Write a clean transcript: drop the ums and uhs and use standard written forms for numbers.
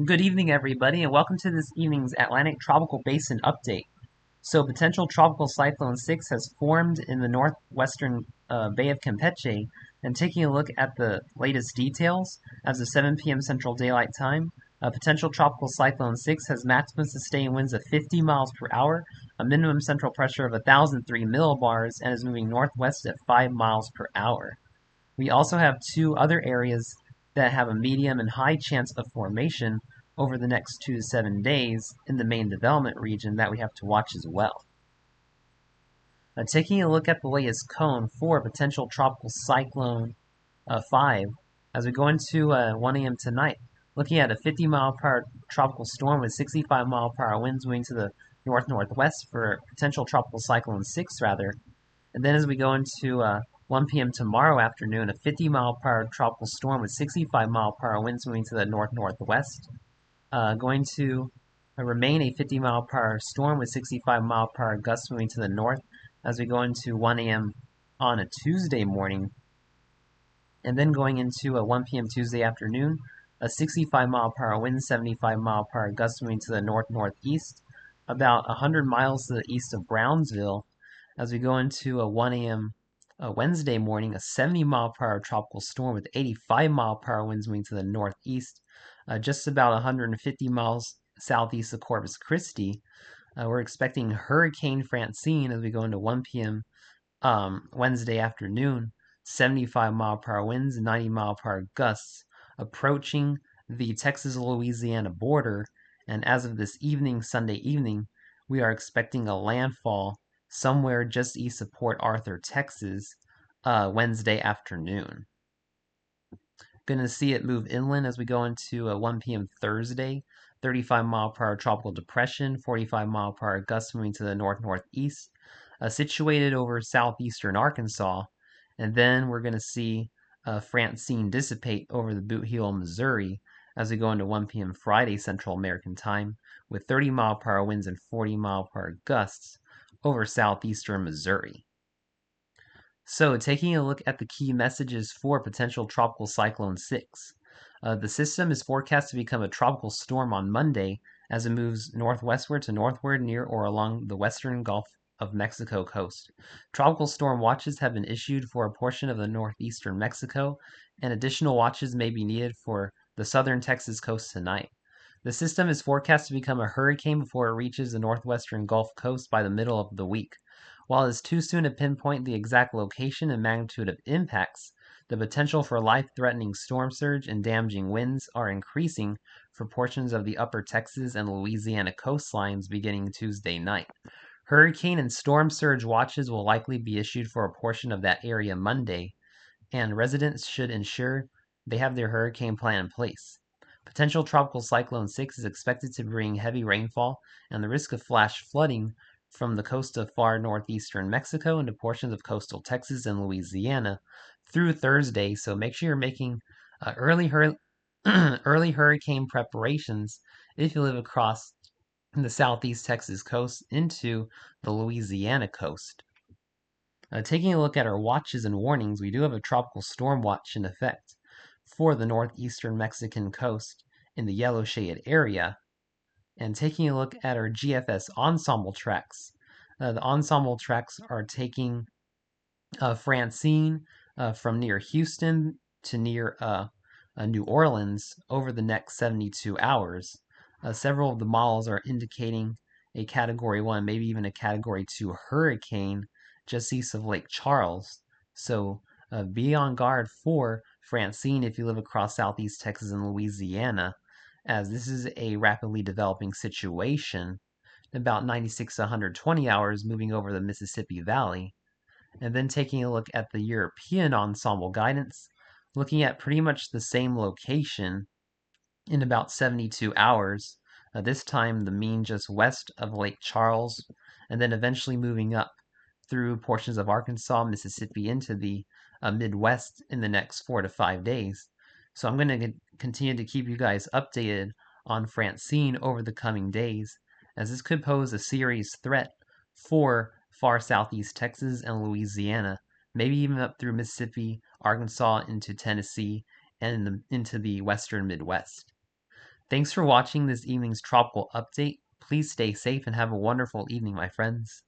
Good evening, everybody, and welcome to this evening's Atlantic Tropical Basin update. So, potential tropical cyclone 6 has formed in the northwestern Bay of Campeche, and taking a look at the latest details, as of 7 p.m. Central Daylight Time, potential tropical cyclone 6 has maximum sustained winds of 50 miles per hour, a minimum central pressure of 1,003 millibars, and is moving northwest at 5 miles per hour. We also have two other areas that have a medium and high chance of formation over the next 2 to 7 days in the main development region that we have to watch as well. Taking a look at the latest cone for potential tropical cyclone 5 as we go into 1 a.m. tonight, looking at a 50 mile per hour tropical storm with 65 mile per hour winds moving to the north-northwest for potential tropical cyclone 6 rather. And then as we go into 1 p.m. tomorrow afternoon, a 50 mile per hour tropical storm with 65 mile per hour winds moving to the north-northwest. Going to remain a 50 mile per hour storm with 65 mile per hour gusts moving to the north as we go into 1 a.m. on a Tuesday morning. And then going into a 1 p.m. Tuesday afternoon, a 65 mile per hour wind, 75 mile per hour gusts moving to the north-northeast, about 100 miles to the east of Brownsville. As we go into a 1 a.m. Wednesday morning, a 70 mile per hour tropical storm with 85 mile per hour winds moving to the northeast, just about 150 miles southeast of Corpus Christi. We're expecting Hurricane Francine as we go into 1 p.m. Wednesday afternoon, 75 mile per hour winds, 90 mile per hour gusts, approaching the Texas-Louisiana border. And as of this evening, Sunday evening, we are expecting a landfall somewhere just east of Port Arthur, Texas, Wednesday afternoon. Going to see it move inland as we go into 1 p.m. Thursday. 35 mile per hour tropical depression, 45 mile per hour gusts moving to the north-northeast, situated over southeastern Arkansas. And then we're going to see Francine dissipate over the Boot Heel, Missouri as we go into 1 p.m. Friday Central American Time with 30 mile per hour winds and 40 mile per hour gusts over southeastern Missouri. So, taking a look at the key messages for potential tropical cyclone 6. The system is forecast to become a tropical storm on Monday as it moves northwestward to northward near or along the western Gulf of Mexico coast. Tropical storm watches have been issued for a portion of the northeastern Mexico, and additional watches may be needed for the southern Texas coast tonight. The system is forecast to become a hurricane before it reaches the northwestern Gulf Coast by the middle of the week. While it is too soon to pinpoint the exact location and magnitude of impacts, the potential for life-threatening storm surge and damaging winds are increasing for portions of the upper Texas and Louisiana coastlines beginning Tuesday night. Hurricane and storm surge watches will likely be issued for a portion of that area Monday, and residents should ensure they have their hurricane plan in place. Potential tropical cyclone 6 is expected to bring heavy rainfall and the risk of flash flooding from the coast of far northeastern Mexico into portions of coastal Texas and Louisiana through Thursday. So make sure you're making early hurricane preparations if you live across the southeast Texas coast into the Louisiana coast. Taking a look at our watches and warnings, we do have a tropical storm watch in effect for the northeastern Mexican coast in the yellow shaded area. And taking a look at our GFS Ensemble Tracks, the ensemble tracks are taking Francine from near Houston to near New Orleans over the next 72 hours. Several of the models are indicating a Category 1, maybe even a Category 2 hurricane just east of Lake Charles. So be on guard for Francine if you live across southeast Texas and Louisiana, as this is a rapidly developing situation, about 96 to 120 hours moving over the Mississippi Valley. And then taking a look at the European ensemble guidance, looking at pretty much the same location in about 72 hours, this time the mean just west of Lake Charles, and then eventually moving up through portions of Arkansas, Mississippi into the Midwest in the next 4 to 5 days. So I'm going to continue to keep you guys updated on Francine over the coming days, as this could pose a serious threat for far southeast Texas and Louisiana, maybe even up through Mississippi, Arkansas into Tennessee, and into the western Midwest. Thanks for watching this evening's tropical update. Please stay safe and have a wonderful evening, my friends.